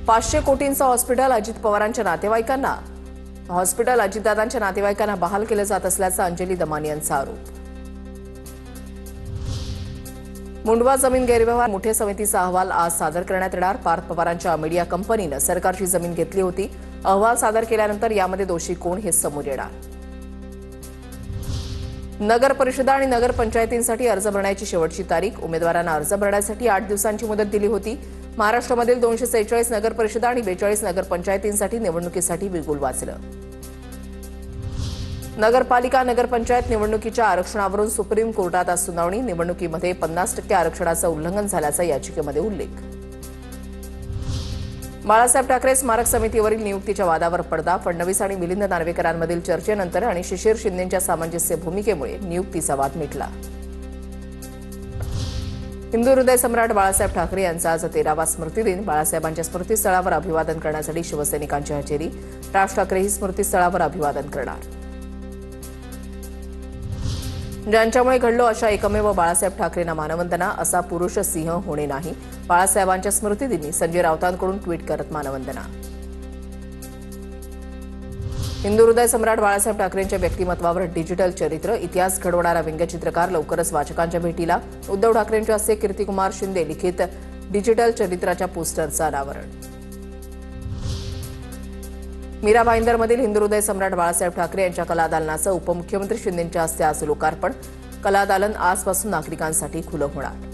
500 कोटींचं hospital Ajit पवारांच्या नातेवाईकांना hospital अजितदादांच्या नातेवाईकांना बहाल केलं जात असल्याचा अंजली दमानी यांचा आरोप। मुंडवा जमीन गैरव्यवहार मोठ्या समितीचा अहवाल आज सादर करण्यात येणार। पार्थ पवारांच्या मीडिया कंपनीनं सरकारची जमीन घेतली होती। अहवाल सादर केल्यानंतर यामध्ये दोषी कोण हे समोर येणार। नगर परिषदा आणि नगर पंचायतींसाठी अर्ज भरण्याची शेवटची तारीख। उमेदवारांना अर्ज भरण्यासाठी 8 दिवसांची मुदत दिली होती। महाराष्ट्रामधील 246 नगर परिषदा आणि 42 नगर पंचायतींसाठी निवडणुकीसाठी बिगुल वाजलं। नगरपालिका नगरपंचायत निवडणुकीच्या आरक्षणावरून सुप्रीम कोर्टात आज सुनावणी। निवडणुकीमध्ये 50% आरक्षणाचं उल्लंघन झाल्याचा याचिकेमध्ये उल्लेख। बाळासाहेब ठाकरे स्मारक समितीवरील नियुक्तीच्या वादावर पडदा। फडणवीस आणि मिलिंद नार्वेकरांमधील चर्चेनंतर आणि शिशिर शिंदेंच्या सामंजस्य भूमिकेमुळे नियुक्तीचा वाद मिटला। हिंदू हृदय सम्राट बाळासाहेब ठाकरे यांचा आज 13वा स्मृतिदिन। बाळासाहेबांच्या स्मृतीस्थळावर अभिवादन करण्यासाठी शिवसैनिकांची हजेरी। राज ठाकरेही स्मृतीस्थळावर अभिवादन करणार। ज्यांच्यामुळे घडलो अशा एकमेव बाळासाहेब ठाकरेंना मानवंदना। असा पुरुष सिंह होणे नाही। बाळासाहेबांच्या स्मृतिदिनी संजय राऊतांकडून ट्विट करत मानवंदना। हिंदू हृदय सम्राट बाळासाहेब ठाकरेंच्या व्यक्तिमत्वावर डिजिटल चरित्र इतिहास घडवणारा व्यंगचित्रकार लवकरच वाचकांच्या भेटीला। उद्धव ठाकरेंच्या हस्ते कीर्तिकुमार शिंदे लिखित डिजिटल चरित्राच्या पोस्टरचं अनावरण। मीरा भाईंदरमधील हिंदू हृदय सम्राट बाळासाहेब ठाकरे यांच्या कलादालनाचं उपमुख्यमंत्री शिंदेंच्या हस्ते आज लोकार्पण। कलादालन आजपासून नागरिकांसाठी खुलं होणार।